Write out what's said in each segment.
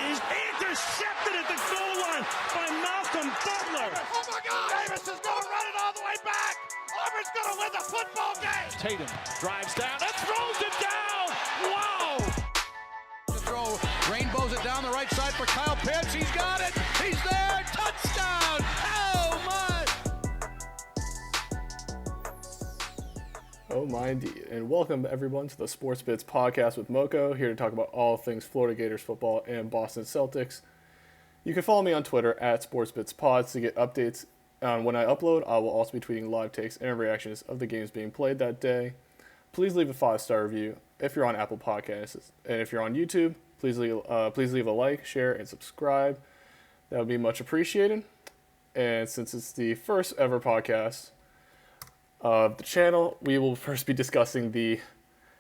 is intercepted at the goal line by Malcolm Butler. Oh my God! Davis is going to run it all the way back. Auburn's going to win the football game. Tatum drives down and throws it down. Wow! To throw, rainbows it down the right side for Kyle Pitts. He's got it. He's there. Touchdown! Oh my! Oh my indeed, and welcome everyone to the Sports Bits podcast with Moko, here to talk about all things Florida Gators football and Boston Celtics. You can follow me on Twitter at SportsBitsPods to get updates on when I upload. I will also be tweeting live takes and reactions of the games being played that day. Please leave a 5-star review if you're on Apple Podcasts, and if you're on YouTube, please leave a like, share, and subscribe. That would be much appreciated. And since it's the first ever podcast of the channel, we will first be discussing the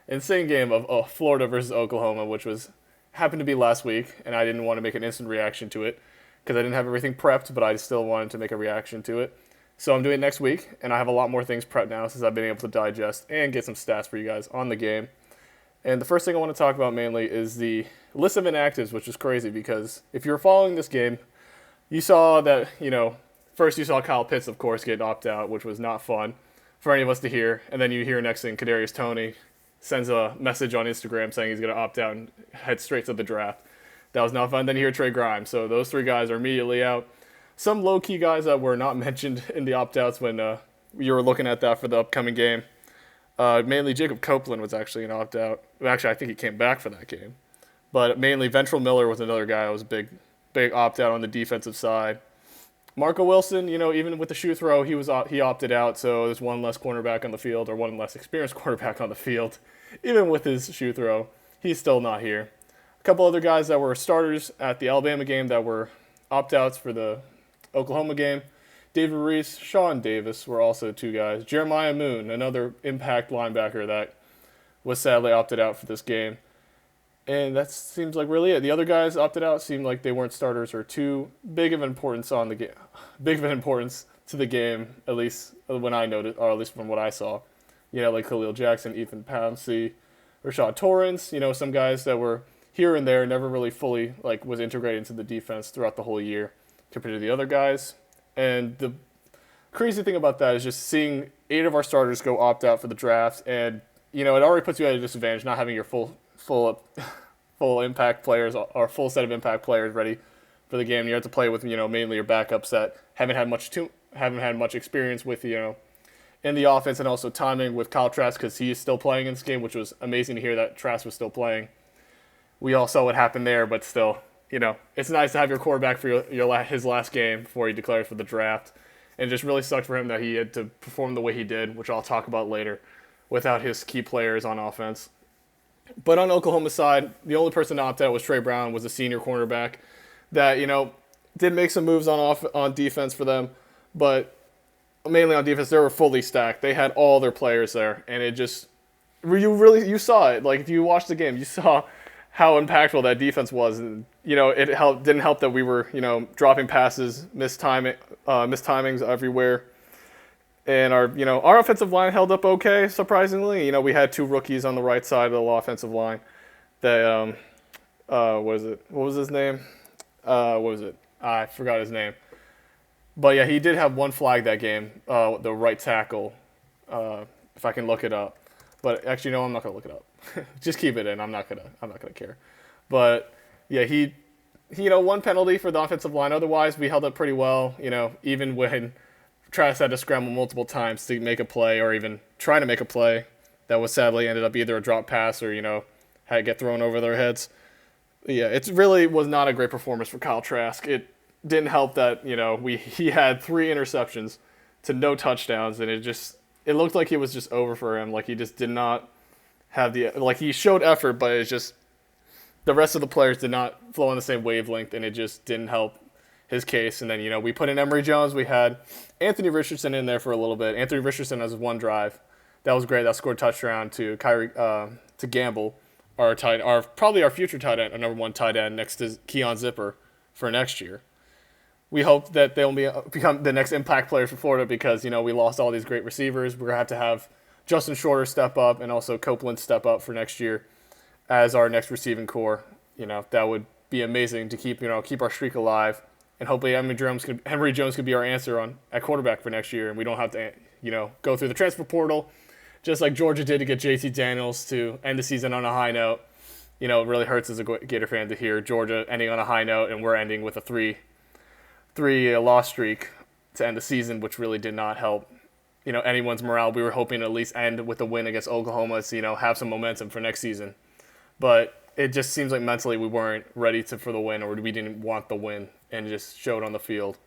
insane game of Florida versus Oklahoma, which happened to be last week, and I didn't want to make an instant reaction to it because I didn't have everything prepped, but I still wanted to make a reaction to it. So I'm doing it next week, and I have a lot more things prepped now since I've been able to digest and get some stats for you guys on the game. And the first thing I want to talk about mainly is the list of inactives, which is crazy because if you're following this game, you saw that, first you saw Kyle Pitts, of course, get opted out, which was not fun for any of us to hear. And then you hear next thing, Kadarius Toney sends a message on Instagram saying he's going to opt out and head straight to the draft. That was not fun. Then you hear Trey Grimes. So those three guys are immediately out. Some low-key guys that were not mentioned in the opt-outs when you were looking at that for the upcoming game. Mainly Jacob Copeland was actually an opt-out. Actually, I think he came back for that game. But mainly Ventrell Miller was another guy that was a big opt-out on the defensive side. Marco Wilson, even with the shoe throw, he opted out, so there's one less cornerback on the field, or one less experienced quarterback on the field. Even with his shoe throw, he's still not here. A couple other guys that were starters at the Alabama game that were opt-outs for the Oklahoma game. David Reese, Sean Davis were also two guys. Jeremiah Moon, another impact linebacker that was sadly opted out for this game. And that seems like really it. The other guys opted out seemed like they weren't starters or too big of an importance on the game, big of an importance to the game, at least when I noticed, or at least from what I saw. Like Khalil Jackson, Ethan Pouncey, Rashad Torrance. Some guys that were here and there, never really fully was integrated into the defense throughout the whole year compared to the other guys. And the crazy thing about that is just seeing 8 of our starters go opt out for the draft, and it already puts you at a disadvantage not having your full impact players or full set of impact players ready for the game. You have to play with mainly your backups that haven't had much experience with in the offense, and also timing with Kyle Trask because he is still playing in this game, which was amazing to hear that Trask was still playing. We all saw what happened there, but still, it's nice to have your quarterback for his last game before he declares for the draft. And it just really sucked for him that he had to perform the way he did, which I'll talk about later, without his key players on offense. But on Oklahoma's side, the only person to opt out was Trey Brown, was a senior cornerback that, did make some moves on defense for them, but mainly on defense, they were fully stacked. They had all their players there, and it just, you saw it. If you watched the game, you saw how impactful that defense was, and it didn't help that we were dropping passes, mistimings everywhere, and our offensive line held up okay, surprisingly. We had 2 rookies on the right side of the offensive line. That what was his name? I forgot his name. But yeah, he did have one flag that game, the right tackle. If I can look it up, but actually no, I'm not gonna look it up. Just keep it in. I'm not gonna care. But yeah, he one penalty for the offensive line. Otherwise, we held up pretty well. Even when Travis had to scramble multiple times to make a play, or even try to make a play that was sadly ended up either a drop pass or had to get thrown over their heads. Yeah, it really was not a great performance for Kyle Trask. It didn't help that he had 3 interceptions to no touchdowns, and it looked like it was just over for him. He just did not have he showed effort, but it's just the rest of the players did not flow on the same wavelength, and it just didn't help his case. And then we put in Emory Jones. We had Anthony Richardson in there for a little bit. Anthony Richardson has one drive that was great. That scored a touchdown to Gamble, probably our future tight end, our number 1 tight end next to Keon Zipper for next year. We hope that they'll become the next impact players for Florida because, we lost all these great receivers. We're going to have Justin Shorter step up and also Copeland step up for next year as our next receiving core. That would be amazing to keep our streak alive. And hopefully Henry Jones could be our answer at quarterback for next year, and we don't have to go through the transfer portal, just like Georgia did to get JT Daniels to end the season on a high note. It really hurts as a Gator fan to hear Georgia ending on a high note, and we're ending with a three loss streak to end the season, which really did not help anyone's morale. We were hoping to at least end with a win against Oklahoma to have some momentum for next season, but it just seems like mentally we weren't ready for the win, or we didn't want the win, and it just showed on the field.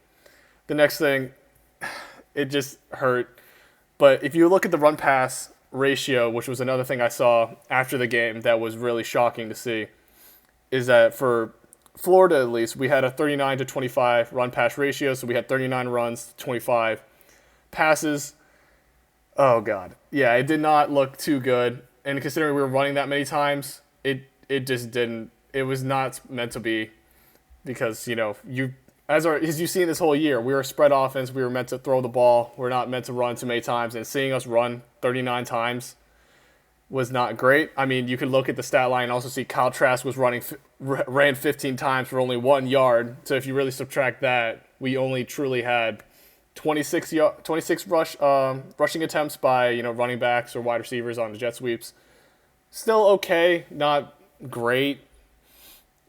The next thing, it just hurt. But if you look at the run-pass ratio, which was another thing I saw after the game that was really shocking to see, is that for Florida at least, we had a 39-25 run-pass ratio, so we had 39 runs, 25 passes. Oh, God. Yeah, it did not look too good. And considering we were running that many times, it just didn't. It was not meant to be, because as you've seen this whole year, we were a spread offense. We were meant to throw the ball. We're not meant to run too many times. And seeing us run 39 times was not great. I mean, you could look at the stat line and also see Kyle Trask ran 15 times for only 1 yard. So if you really subtract that, we only truly had 26 rushing attempts by running backs or wide receivers on the jet sweeps. Still okay, not great.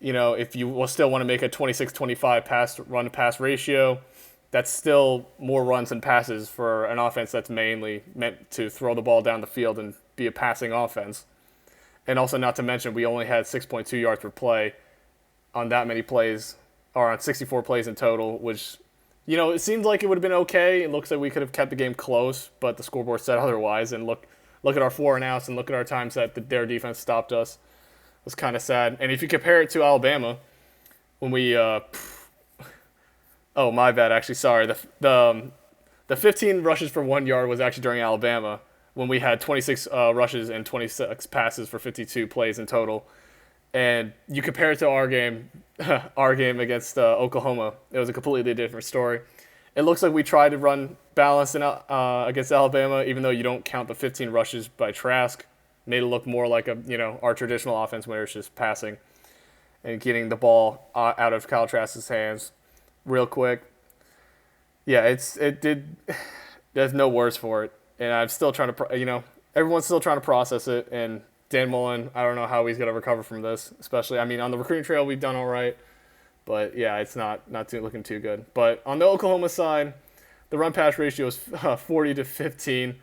If you will still want to make a 26-25 run-to-pass ratio, that's still more runs than passes for an offense that's mainly meant to throw the ball down the field and be a passing offense. And also, not to mention, we only had 6.2 yards per play on that many plays, or on 64 plays in total, which, it seemed like it would have been okay. It looks like we could have kept the game close, but the scoreboard said otherwise. And look at our 4-and-outs, and look at our times that their defense stopped us. It was kind of sad. And if you compare it to Alabama, when we oh, my bad, actually, sorry. The 15 rushes for 1 yard was actually during Alabama, when we had 26 rushes and 26 passes for 52 plays in total. And you compare it to our game against Oklahoma, it was a completely different story. It looks like we tried to run balance against Alabama, even though you don't count the 15 rushes by Trask. Made it look more like our traditional offense, where it's just passing and getting the ball out of Kyle Trask's hands real quick. Yeah, there's no words for it, and I'm still trying to, everyone's still trying to process it. And Dan Mullen, I don't know how he's gonna recover from this, especially. I mean, on the recruiting trail, we've done all right, but yeah, it's not looking too good. But on the Oklahoma side, the run pass ratio is 40-15.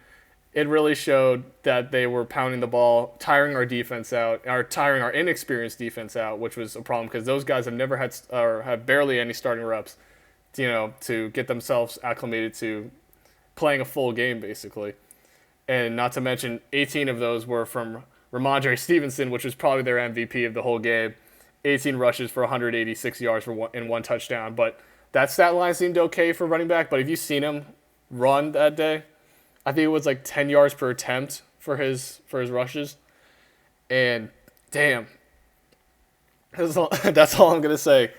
It really showed that they were pounding the ball, tiring our defense out, or tiring our inexperienced defense out, which was a problem because those guys have never had or have barely any starting reps, to get themselves acclimated to playing a full game, basically. And not to mention, 18 of those were from Ramondre Stevenson, which was probably their MVP of the whole game. 18 rushes for 186 yards and one touchdown. But that stat line seemed okay for running back. But if you've seen him run that day, I think it was like 10 yards per attempt for his rushes. And damn, that's all I'm gonna say.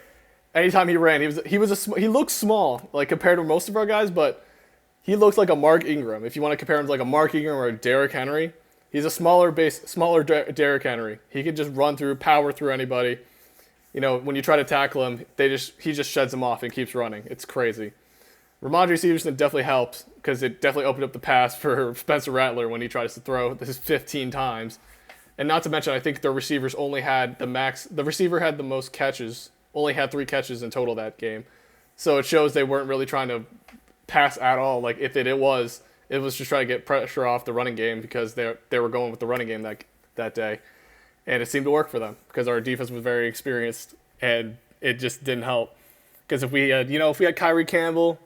Anytime he ran, he looked small, like compared to most of our guys, but he looks like a Mark Ingram. If you want to compare him to like a Mark Ingram or a Derrick Henry, he's a smaller Derrick Henry. He can just power through anybody. When you try to tackle him, he just sheds them off and keeps running. It's crazy. Ramondre Stevenson definitely helps because it definitely opened up the pass for Spencer Rattler when he tries to throw this 15 times. And not to mention, I think the receivers only had the receiver had the most catches, only had 3 catches in total that game. So it shows they weren't really trying to pass at all. Like if it was just trying to get pressure off the running game because they were going with the running game that day. And it seemed to work for them because our defense was very experienced, and it just didn't help. Because if we had Kyrie Campbell,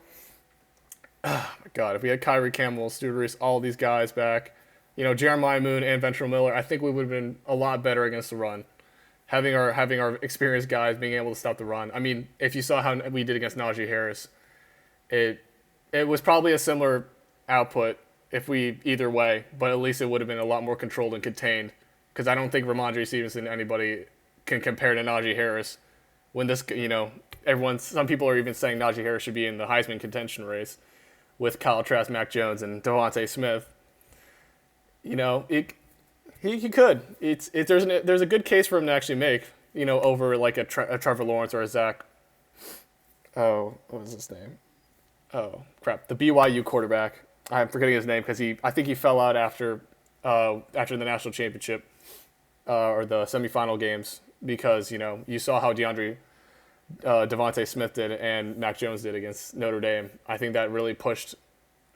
oh my God, if we had Kyrie Campbell, Stu Reese, all these guys back, Jeremiah Moon and Ventrell Miller, I think we would have been a lot better against the run. Having our experienced guys being able to stop the run. I mean, if you saw how we did against Najee Harris, it was probably a similar output either way, but at least it would have been a lot more controlled and contained. Because I don't think Ramondre Stevenson, anybody can compare to Najee Harris. When some people are even saying Najee Harris should be in the Heisman contention race with Kyle Trask, Mac Jones, and Devontae Smith. He could. There's a good case for him to actually make. over like a Trevor Lawrence or a Zach. Oh, what was his name? Oh, crap. The BYU quarterback. I'm forgetting his name because I think he fell out after the national championship or the semifinal games because, you saw how Devontae Smith did and Mac Jones did against Notre Dame. I think that really pushed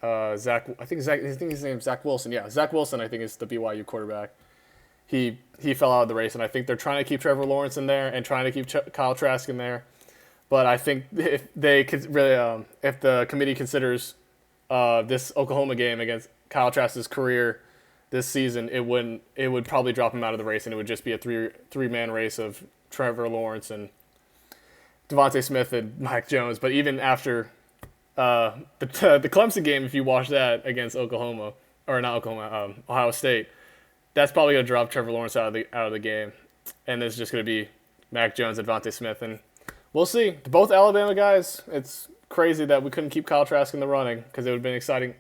Zach. I think his name is Zach Wilson. Yeah, Zach Wilson, I think, is the BYU quarterback. He fell out of the race, and I think they're trying to keep Trevor Lawrence in there and trying to keep Kyle Trask in there. But I think if they could really, if the committee considers this Oklahoma game against Kyle Trask's career this season, it would probably drop him out of the race, and it would just be a three-man race of Trevor Lawrence and Devontae Smith and Mac Jones. But even after the Clemson game, if you watch that against Ohio State, that's probably gonna drop Trevor Lawrence out of the game, and it's just gonna be Mac Jones and Devontae Smith, and we'll see. Both Alabama guys. It's crazy that we couldn't keep Kyle Trask in the running because it would have been exciting.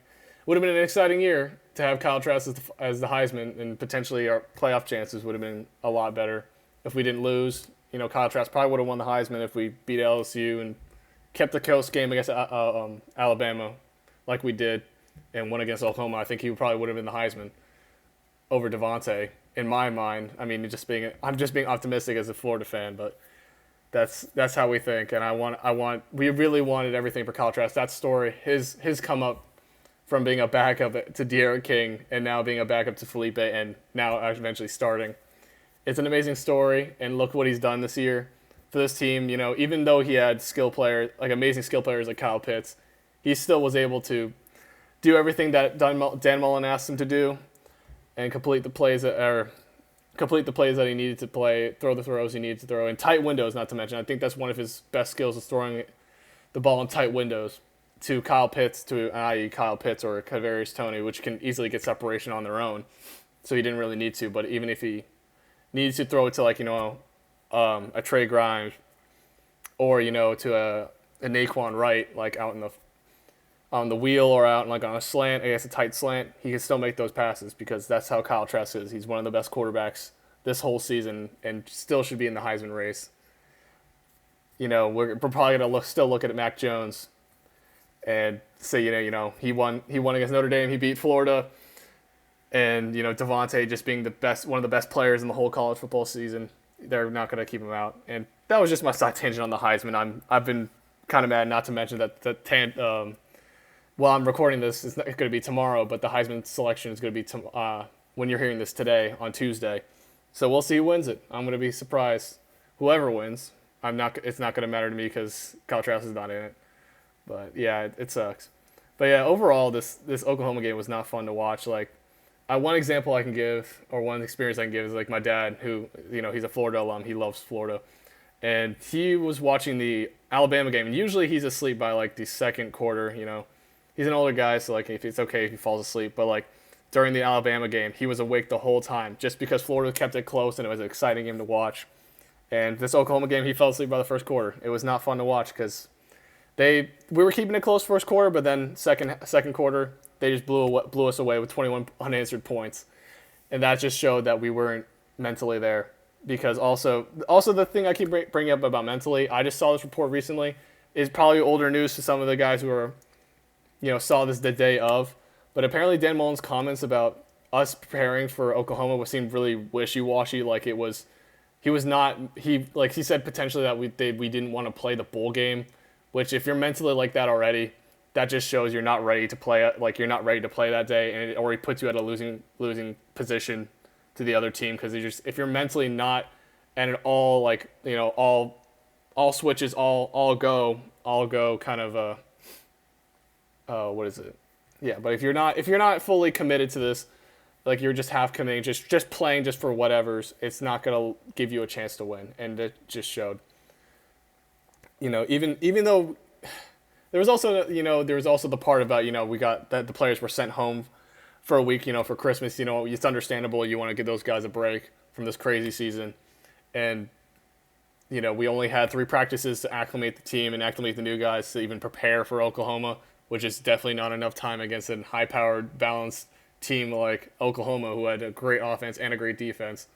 Would have been an exciting year to have Kyle Trask as the Heisman, and potentially our playoff chances would have been a lot better if we didn't lose. Kyle Trask probably would have won the Heisman if we beat LSU and kept the close game against Alabama like we did and won against Oklahoma. I think he probably would have been the Heisman over Devontae in my mind. I mean, I'm just being optimistic as a Florida fan, but that's how we think. And we really wanted everything for Kyle Trask. That story, his come up from being a backup to De'Aaron King and now being a backup to Felipe and now eventually starting. It's an amazing story, and look what he's done this year for this team. Even though he had amazing skill players like Kyle Pitts, he still was able to do everything that Dan Mullen asked him to do and complete the plays that he needed to play, throw the throws he needed to throw in tight windows. Not to mention, I think that's one of his best skills is throwing the ball in tight windows to Kyle Pitts, i.e. Kyle Pitts or Kadarius Toney, which can easily get separation on their own. So he didn't really need to, but even if he needs to throw it to a Trey Grimes or to a Naquan Wright out on the wheel or out on a slant, I guess a tight slant, he can still make those passes because that's how Kyle Trask is. He's one of the best quarterbacks this whole season and still should be in the Heisman race. We're probably gonna still look at Mac Jones and say he won against Notre Dame, he beat Florida. And, Devontae just being one of the best players in the whole college football season, they're not going to keep him out. And that was just my side tangent on the Heisman. I've been kind of mad, not to mention that while I'm recording this, it's not going to be tomorrow, but the Heisman selection is going to be when you're hearing this today on Tuesday. So we'll see who wins it. I'm going to be surprised. Whoever wins, it's not going to matter to me because Kyle Trask is not in it. But yeah, it sucks. But yeah, overall, this Oklahoma game was not fun to watch. One example I can give, or one experience I can give, is my dad, who, he's a Florida alum. He loves Florida. And he was watching the Alabama game. And usually he's asleep by, the second quarter, He's an older guy, so, if it's okay if he falls asleep. But, during the Alabama game, he was awake the whole time just because Florida kept it close and it was an exciting game to watch. And this Oklahoma game, he fell asleep by the first quarter. It was not fun to watch because we were keeping it close first quarter, but then second quarter, they just blew us away with 21 unanswered points. And that just showed that we weren't mentally there. Because also the thing I keep bringing up about mentally, I just saw this report recently, is probably older news to some of the guys who are, saw this the day of. But apparently Dan Mullen's comments about us preparing for Oklahoma seemed really wishy-washy. He said potentially that we didn't want to play the bowl game, which if you're mentally like that already, that just shows you're not ready to play. You're not ready to play that day, and it already puts you at a losing position to the other team because if you're mentally not, and it all all switches, all go kind of what is it? Yeah, but if you're not fully committed to this, you're just half committing, just playing just for whatever's, it's not gonna give you a chance to win, and it just showed. Even though. There was also the part about, we got that the players were sent home for a week, for Christmas. It's understandable. You want to give those guys a break from this crazy season. And, we only had 3 practices to acclimate the team and acclimate the new guys to even prepare for Oklahoma, which is definitely not enough time against a high-powered, balanced team like Oklahoma, who had a great offense and a great defense.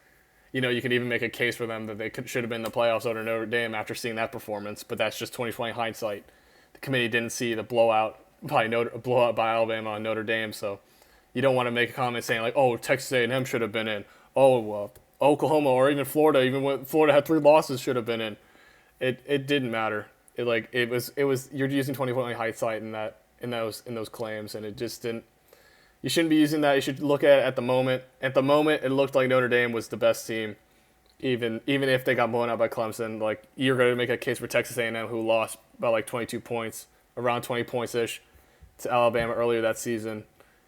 You can even make a case for them that they should have been in the playoffs under Notre Dame after seeing that performance, but that's just 2020 hindsight. The committee didn't see the blowout by Alabama on Notre Dame, so you don't want to make a comment saying like, "Oh, Texas A&M should have been in." Oh, Oklahoma or even Florida, even when Florida had 3 losses, should have been in. It didn't matter. It was you're using 2020 hindsight in those claims, and it just didn't. You shouldn't be using that. You should look at it at the moment. At the moment, it looked like Notre Dame was the best team, even if they got blown out by Clemson. Like, you're going to make a case for Texas A&M, who lost by like 22 points, around 20 points ish, to Alabama earlier that season.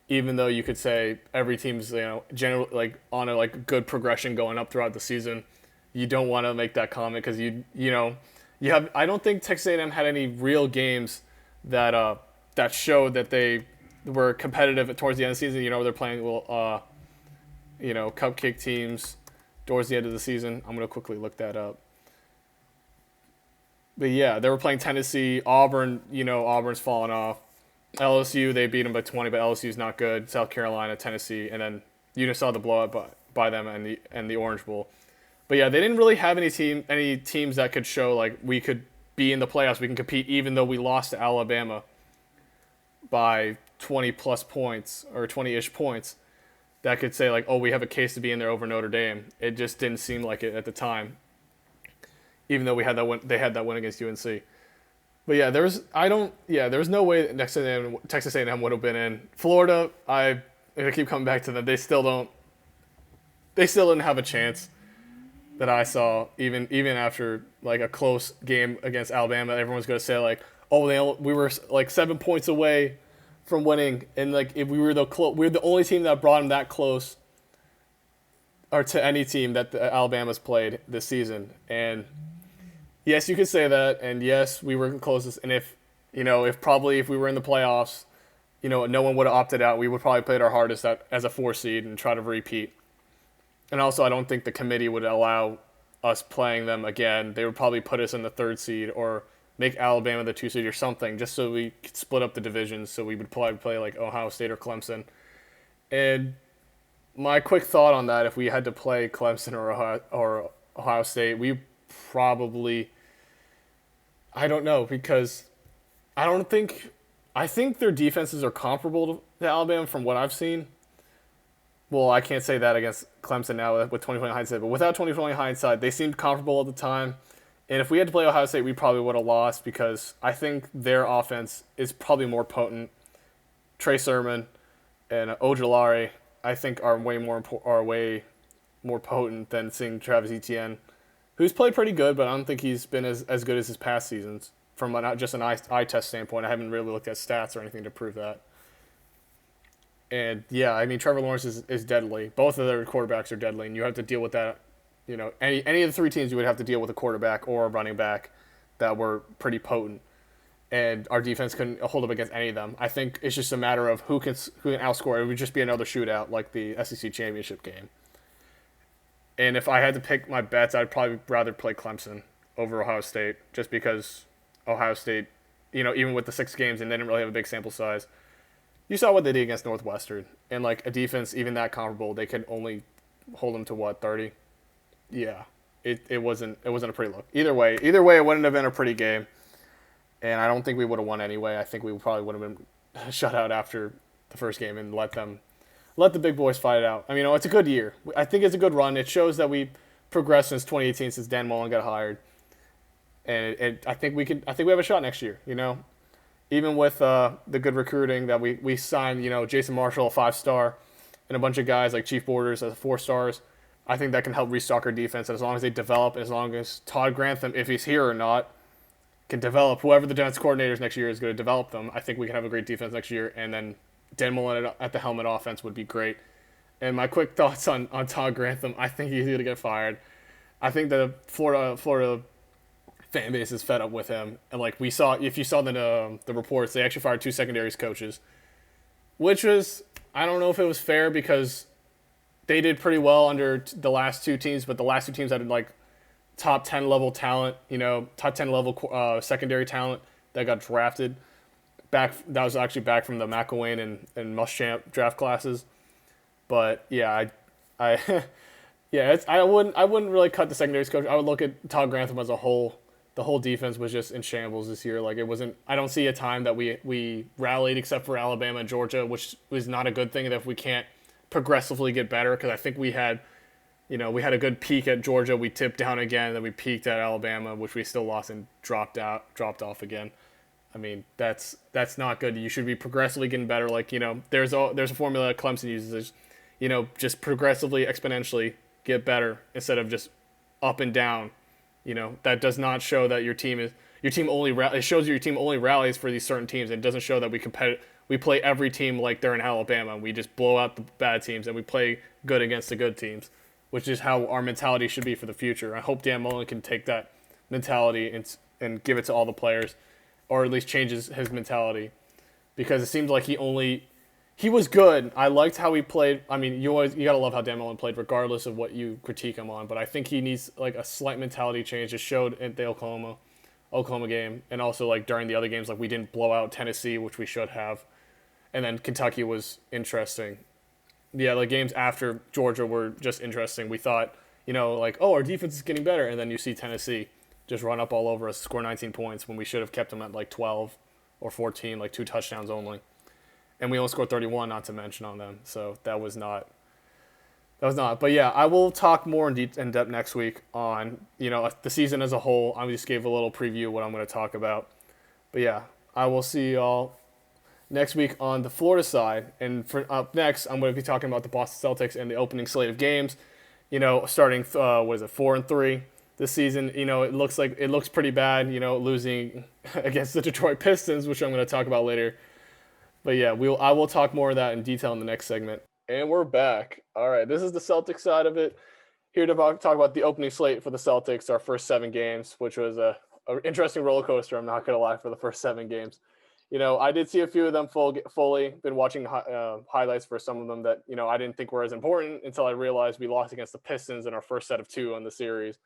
Even though you could say every team's generally like on a like good progression going up throughout the season, you don't want to make that comment because you have. I don't think Texas A&M had any real games that showed that they were competitive towards the end of the season. They're playing cupcake teams towards the end of the season. I'm gonna quickly look that up. But yeah, they were playing Tennessee, Auburn. Auburn's fallen off. LSU, they beat them by 20, but LSU's not good. South Carolina, Tennessee, and then you just saw the blowout by them and the Orange Bowl. But yeah, they didn't really have any teams that could show like we could be in the playoffs, we can compete, even though we lost to Alabama by 20 plus points or 20-ish points. That could say like, oh, we have a case to be in there over Notre Dame. It just didn't seem like it at the time, even though we had that win. They had that win against UNC. But yeah, there was no way Texas A&M would have been in. Florida, I keep coming back to them. They still didn't have a chance that I saw, even after like a close game against Alabama. Everyone's gonna say like, oh, we were like 7 points away from winning, and like if we were the only team that brought them that close, or to any team that Alabama's played this season. And yes, you could say that, and yes, we were closest. And if we were in the playoffs, no one would have opted out. We would probably played our hardest as a 4 seed and try to repeat. And also, I don't think the committee would allow us playing them again. They would probably put us in the 3rd seed or make Alabama the 2 seed or something, just so we could split up the divisions. So we would probably play like Ohio State or Clemson. And my quick thought on that, if we had to play Clemson or Ohio State, we probably, I don't know, because I think their defenses are comparable to Alabama from what I've seen. Well, I can't say that against Clemson now with 2020 hindsight, but without 2020 hindsight, they seemed comparable at the time. And if we had to play Ohio State, we probably would have lost because I think their offense is probably more potent. Trey Sermon and Ojulari, I think, are way more potent than seeing Travis Etienne, who's played pretty good, but I don't think he's been as good as his past seasons from not just an eye test standpoint. I haven't really looked at stats or anything to prove that. And yeah, I mean, Trevor Lawrence is deadly. Both of their quarterbacks are deadly, and you have to deal with that. Any of the 3 teams, you would have to deal with a quarterback or a running back that were pretty potent. And our defense couldn't hold up against any of them. I think it's just a matter of who can outscore. It would just be another shootout like the SEC championship game. And if I had to pick my bets, I'd probably rather play Clemson over Ohio State, just because Ohio State, even with the 6 games and they didn't really have a big sample size, you saw what they did against Northwestern. And like a defense even that comparable, they could only hold them to what, 30? Yeah, it wasn't a pretty look. Either way, it wouldn't have been a pretty game. And I don't think we would have won anyway. I think we probably would have been shut out after the first game and let the big boys fight it out. I mean, it's a good year. I think it's a good run. It shows that we progressed since 2018, since Dan Mullen got hired. And I think we have a shot next year. Even with the good recruiting that we signed, Jason Marshall, a 5-star, and a bunch of guys like Chief Borders as 4 stars. I think that can help restock our defense. And as long as they develop, as long as Todd Grantham, if he's here or not, can develop, whoever the defense coordinators next year is going to develop them, I think we can have a great defense next year. And then Dan Mullen at the helmet offense would be great. And my quick thoughts on Todd Grantham, I think he's going to get fired. I think the Florida fan base is fed up with him. And like if you saw the reports, they actually fired 2 secondaries coaches, which was, I don't know if it was fair because they did pretty well under the last 2 teams, but the last 2 teams had like top 10 level talent, top 10 level secondary talent that got drafted back. That was actually back from the McElwain and Muschamp draft classes. But yeah, I Yeah, I wouldn't really cut the secondaries coach. I would look at Todd Grantham as a whole. The whole defense was just in shambles this year. Like, it wasn't. I don't see a time that we rallied except for Alabama and Georgia, which was not a good thing. That if we can't progressively get better, because I think we had a good peak at Georgia. We tipped down again, then we peaked at Alabama, which we still lost and dropped off again. I mean, that's not good. You should be progressively getting better. Like, there's a formula that Clemson uses. Just progressively, exponentially get better instead of just up and down. That does not show that it shows your team only rallies for these certain teams. It doesn't show that we play every team like they're in Alabama, and we just blow out the bad teams, and we play good against the good teams, which is how our mentality should be for the future. I hope Dan Mullen can take that mentality and give it to all the players, or at least changes his mentality, because it seems like he was good. I liked how he played. I mean, you gotta love how Dan Mullen played, regardless of what you critique him on. But I think he needs like a slight mentality change. It showed in the Oklahoma game, and also like during the other games, like we didn't blow out Tennessee, which we should have, and then Kentucky was interesting. Yeah, the games after Georgia were just interesting. We thought, like, oh, our defense is getting better, and then you see Tennessee just run up all over us, score 19 points when we should have kept them at like 12 or 14, like 2 touchdowns only. And we only scored 31, not to mention on them. So that was not. But yeah, I will talk more in depth next week on, the season as a whole. I just gave a little preview of what I'm going to talk about. But yeah, I will see y'all next week on the Florida side. And for up next, I'm going to be talking about the Boston Celtics and the opening slate of games. Starting 4-3 this season. It looks pretty bad. Losing against the Detroit Pistons, which I'm going to talk about later. But yeah, I will talk more of that in detail in the next segment. And we're back. All right, this is the Celtics side of it. Here to talk about the opening slate for the Celtics, our first 7 games, which was a interesting roller coaster, I'm not going to lie, for the first 7 games. I did see a few of them fully. Been watching highlights for some of them that, I didn't think were as important until I realized we lost against the Pistons in our first set of 2 on the series.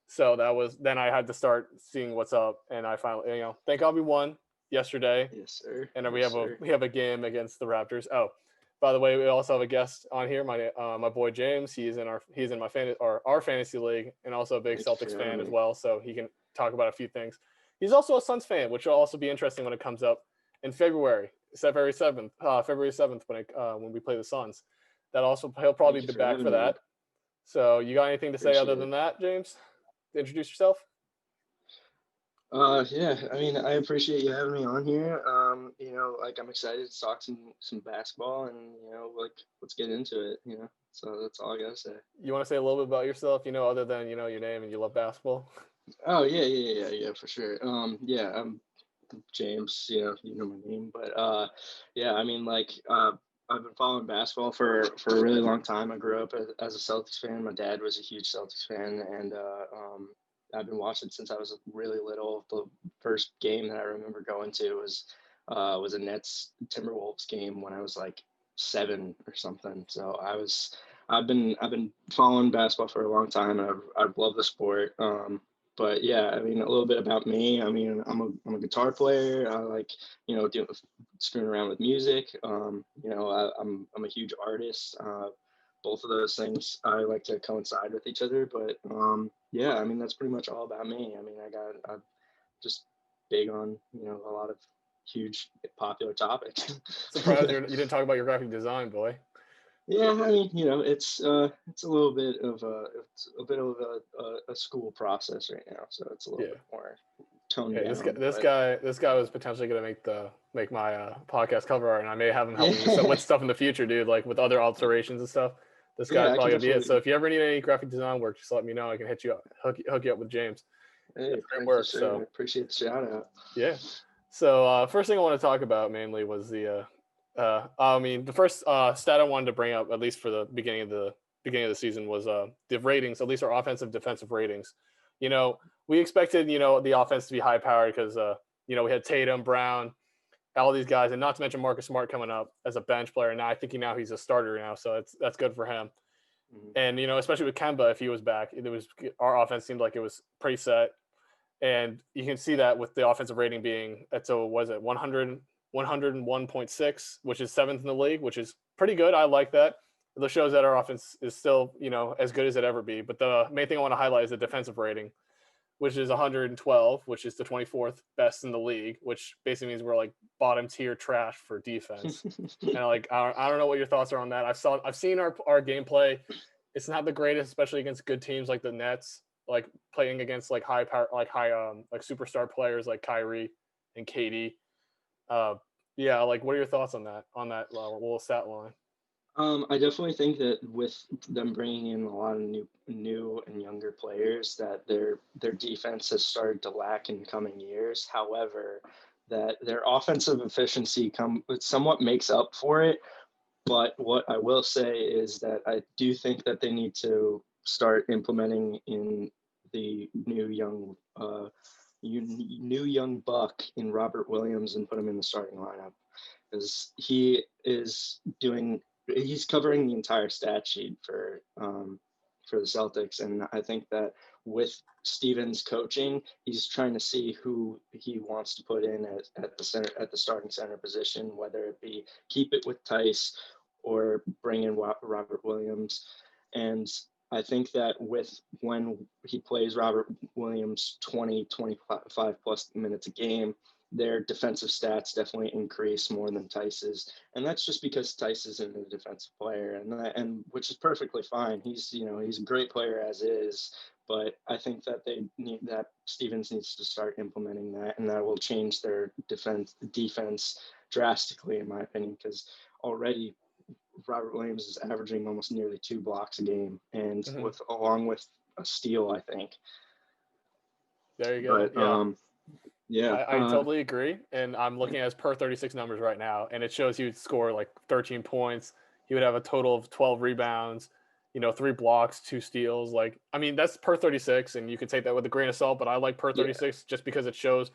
So then I had to start seeing what's up, and I finally, thank God we won yesterday. Yes, sir. And then we have a game against the Raptors. Oh, by the way, we also have a guest on here, my boy James. He's in our fantasy league, and also a big Celtics fan as well. So he can talk about a few things. He's also a Suns fan, which will also be interesting when it comes up in February 7th, when we play the Suns. He'll probably be back for that. So you got anything to say other than that, James? To introduce yourself? Yeah, I mean, I appreciate you having me on here. I'm excited to talk some basketball, and let's get into it. So that's all I gotta say. You want to say a little bit about yourself? Other than your name and you love basketball. Oh yeah, for sure. Yeah, I'm James. You know my name, but yeah, I mean, I've been following basketball for a really long time. I grew up as a Celtics fan. My dad was a huge Celtics fan, and I've been watching since I was really little. The first game that I remember going to was a Nets Timberwolves game when I was like 7 or something. So I've been following basketball for a long time, and I've loved the sport. But yeah, I mean, a little bit about me. I mean, I'm a guitar player. I like screwing around with music. I'm a huge artist. Both of those things I like to coincide with each other. But yeah, I mean, that's pretty much all about me. I mean, I'm just big on a lot of huge popular topics. Surprised you didn't talk about your graphic design, boy. Yeah, I mean, it's a little bit of a school process right now, so it's a little bit more toned down. This guy was potentially going to make my podcast cover art, and I may have him help me with stuff in the future, dude. Like with other alterations and stuff. This guy's probably gonna be it. So if you ever need any graphic design work, just let me know. I can hit you up, hook you up with James. Hey, great work. So I appreciate the shout out. Yeah. So first thing I want to talk about mainly was the first stat I wanted to bring up, at least for the beginning of the season, was the ratings, at least our offensive defensive ratings. We expected the offense to be high powered because we had Tatum, Brown, all these guys, and not to mention Marcus Smart coming up as a bench player. Now I think he's a starter now, so that's good for him. Mm-hmm. And especially with Kemba, if he was back, our offense seemed like it was pretty set, and you can see that with the offensive rating being at 101.6, which is 7th in the league, which is pretty good. I like that. It shows that our offense is still, as good as it ever be. But the main thing I want to highlight is the defensive rating, which is 112, which is the 24th best in the league, which basically means we're like bottom tier trash for defense. And like, I don't know what your thoughts are on that. I've seen our gameplay. It's not the greatest, especially against good teams like the Nets, like playing against like high power, like superstar players like Kyrie and KD. Yeah. Like, what are your thoughts on that little stat line? I definitely think that with them bringing in a lot of new and younger players, that their defense has started to lack in coming years. However, that their offensive efficiency somewhat makes up for it. But what I will say is that I do think that they need to start implementing in the new young buck in Robert Williams and put him in the starting lineup, because he's covering the entire stat sheet for the Celtics. And I think that with Stevens coaching, he's trying to see who he wants to put in at the starting center position, whether it be keep it with Tice or bring in Robert Williams. And I think that when he plays Robert Williams 25 plus minutes a game, their defensive stats definitely increase more than Tice's. And that's just because Tice isn't a defensive player, and which is perfectly fine. He's a great player as is, but I think that Stevens needs to start implementing that, and that will change their defense drastically, in my opinion, because already Robert Williams is averaging almost nearly 2 blocks a game, and along with a steal, I think. There you go. But, yeah, I totally agree. And I'm looking at his per 36 numbers right now, and it shows he would score like 13 points. He would have a total of 12 rebounds, 3 blocks, 2 steals. Like, I mean, that's per 36, and you can take that with a grain of salt, but I like per 36 just because it shows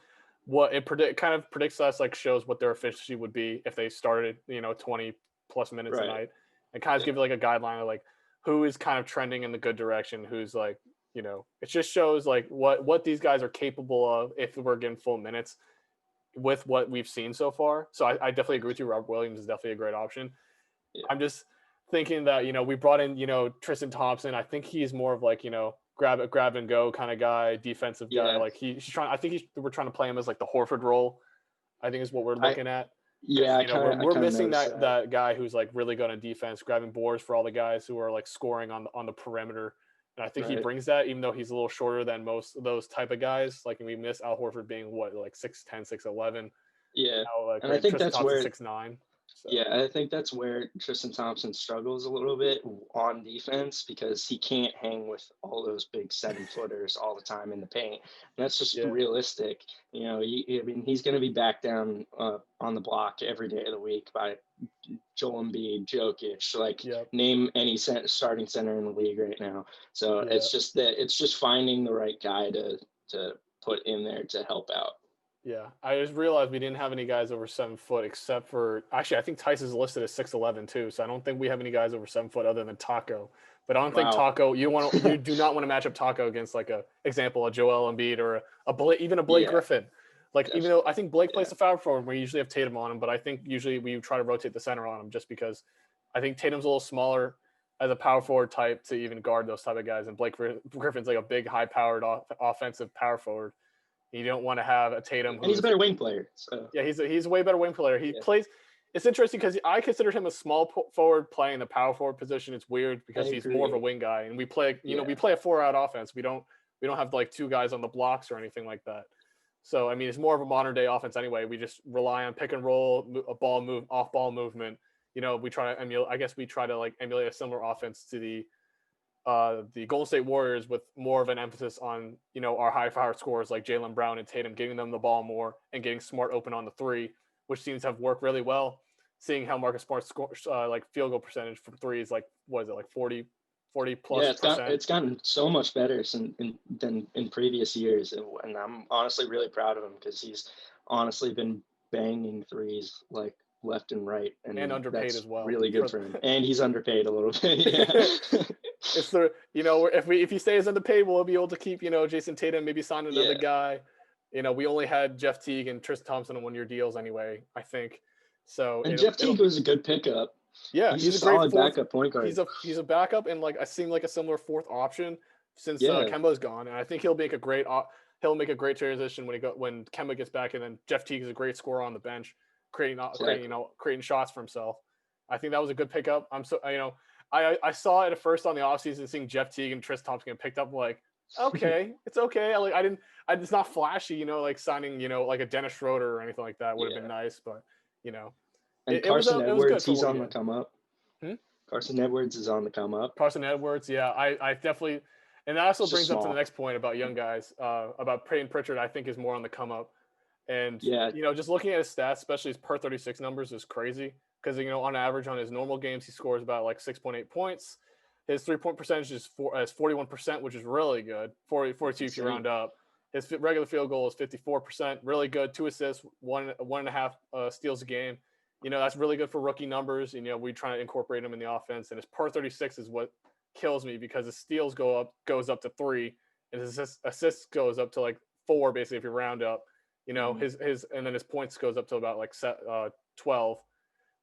what it kind of predicts us, like shows what their efficiency would be if they started, 20 plus minutes a night. And kind of give like a guideline of like who is kind of trending in the good direction, who's like, it just shows like what these guys are capable of if we're getting full minutes with what we've seen so far. So I definitely agree with you. Robert Williams is definitely a great option. Yeah. I'm just thinking that, we brought in, Tristan Thompson. I think he's more of like, grab and go kind of guy, defensive guy. Like we're trying to play him as like the Horford role, I think is what we're looking at. Yeah. We're missing that guy who's like really good on defense, grabbing boards for all the guys who are like scoring on the perimeter. And I think he brings that, even though he's a little shorter than most of those type of guys. Like, we miss Al Horford being like 6'10", 6'11". Yeah, now, and I think Tristan that's where 6'9". So. Yeah, I think that's where Tristan Thompson struggles a little bit on defense, because he can't hang with all those big 7-footers all the time in the paint. And that's just realistic. He's going to be back down on the block every day of the week by Joel Embiid, Jokic, name any starting center in the league right now. So it's just finding the right guy to put in there to help out. Yeah, I just realized we didn't have any guys over 7 foot except for actually I think Tice is listed as 6'11" too, so I don't think we have any guys over 7 foot other than Taco. But I don't think Taco. You do not want to match up Taco against like a Joel Embiid or even a Blake Griffin. Like definitely. Even though I think Blake plays the foul forward, we usually have Tatum on him, but I think usually we try to rotate the center on him just because I think Tatum's a little smaller as a power forward type to even guard those type of guys, and Blake Griffin's like a big high powered offensive power forward. You don't want to have a Tatum. And he's a better wing player. So. Yeah, he's a way better wing player. He plays. It's interesting because I consider him a small forward playing the power forward position. It's weird because he's more of a wing guy, and we play. We play a 4-out offense. We don't have like 2 guys on the blocks or anything like that. So I mean, it's more of a modern day offense anyway. We just rely on pick and roll, off ball movement. We try to emulate. I guess we try to like emulate a similar offense to the Golden State Warriors, with more of an emphasis on, our high-powered scorers like Jaylen Brown and Tatum, giving them the ball more and getting Smart open on the 3, which seems to have worked really well. Seeing how Marcus Smart scores, like field goal percentage from 3 is like, what is it, like 40 plus percent? It's gotten so much better than in previous years, and I'm honestly really proud of him because he's honestly been banging threes like left and right, and underpaid as well. Really good for him, and he's underpaid a little bit. Yeah. It's if he stays underpaid, we'll be able to keep Jason Tatum, maybe sign another guy. We only had Jeff Teague and Tristan Thompson on 1-year deals anyway, I think. So Jeff Teague was a good pickup. Yeah, He's a a great solid fourth. backup point guard. He's a backup, and like I seem like a similar fourth option since Yeah. Kemba's gone, and I think he'll make a great transition when Kemba gets back, and then Jeff Teague is a great scorer on the bench, Exactly. creating shots for himself. I think that was a good pickup. I saw it at first on the offseason, seeing Jeff Teague and Tristan Thompson get picked up. Like, okay, it's okay. It's not flashy, like signing, like a Dennis Schroeder or anything like that would have Yeah. been nice, but you know, And it was Carson good Edwards, for he's what we on the did. come up. Hmm? Carson Edwards is on the come up. Carson Edwards, yeah, I definitely, and that also It's just brings up to the small. next point about young guys, about Peyton Pritchard. I think is more on the come up, and Yeah. just looking at his stats, especially his per 36 numbers, is crazy because on average on his normal games he scores about like 6.8 points. His 3-point percentage is 41%, which is really good. 42 if you round up. His regular field goal is 54%, really good. 2 assists, 1.5 steals a game. That's really good for rookie numbers. We try to incorporate him in the offense, and his per 36 is what kills me because his steals goes up to 3, and his assists goes up to like 4, basically if you round up. His and then his points goes up to about like 12,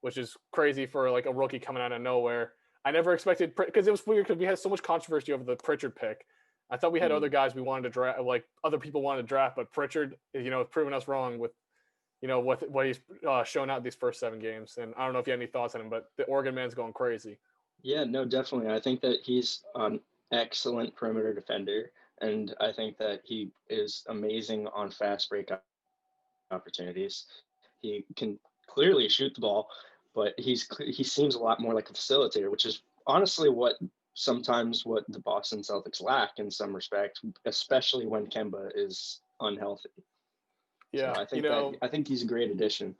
which is crazy for like a rookie coming out of nowhere. I never expected, because it was weird because we had so much controversy over the Pritchard pick. I thought we had other guys we wanted to draft, like other people wanted to draft, but Pritchard, has proven us wrong with, what he's shown out these first 7 games. And I don't know if you have any thoughts on him, but the Oregon man's going crazy. Yeah, no, definitely. I think that he's an excellent perimeter defender, and I think that he is amazing on fast break opportunities. He can clearly shoot the ball, but he seems a lot more like a facilitator, which is honestly sometimes what the Boston Celtics lack in some respect, especially when Kemba is unhealthy. Yeah, so I think he's a great addition.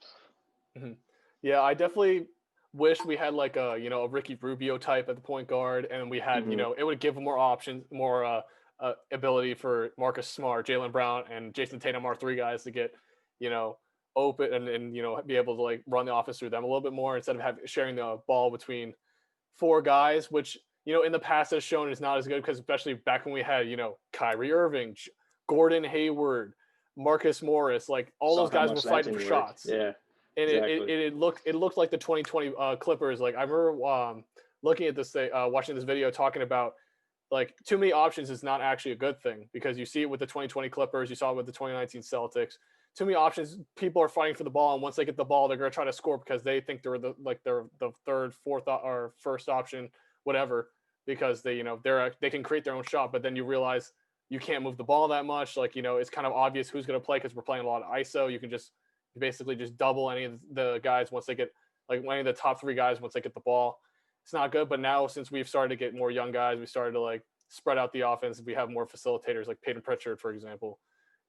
Mm-hmm. Yeah, I definitely wish we had like a Ricky Rubio type at the point guard, and we had it would give more options, more ability for Marcus Smart, Jaylen Brown, and Jason Tatum, our 3 guys, to get open and be able to like run the offense through them a little bit more instead of sharing the ball between 4 guys, which in the past has shown is not as good, because especially back when we had Kyrie Irving, Gordon Hayward, Marcus Morris, like all those guys were fighting for shots. Yeah. And exactly. it looked like the 2020 Clippers. Like I remember looking at this thing, watching this video talking about like too many options is not actually a good thing, because you see it with the 2020 Clippers, you saw it with the 2019 Celtics. Too many options, people are fighting for the ball, and once they get the ball, they're going to try to score because they think they're the third, fourth, or first option, whatever, because they they can create their own shot. But then you realize you can't move the ball that much. Like it's kind of obvious who's going to play because we're playing a lot of ISO. You can basically just double any of the guys once they get, like any of the top 3 guys once they get the ball. It's not good. But now, since we've started to get more young guys, we started to like spread out the offense. We have more facilitators like Peyton Pritchard, for example.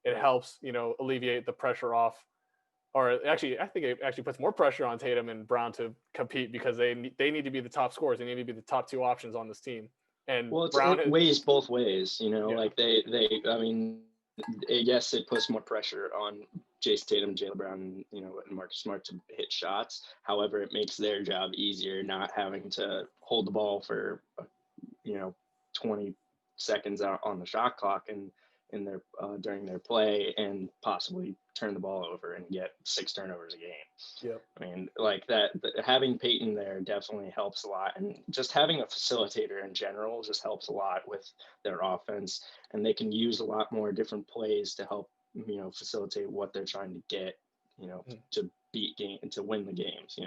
It helps, alleviate the pressure off, or actually, I think it actually puts more pressure on Tatum and Brown to compete, because they need to be the top scorers. They need to be the top 2 options on this team. And it weighs both ways, Yeah. like I mean, yes, it puts more pressure on Jason Tatum, Jaylen Brown, and Marcus Smart to hit shots. However, it makes their job easier, not having to hold the ball for 20 seconds out on the shot clock and in their during their play, and possibly turn the ball over and get 6 turnovers a game. Yep. I mean, like that, having Peyton there definitely helps a lot, and just having a facilitator in general just helps a lot with their offense, and they can use a lot more different plays to help facilitate what they're trying to get, to win the games.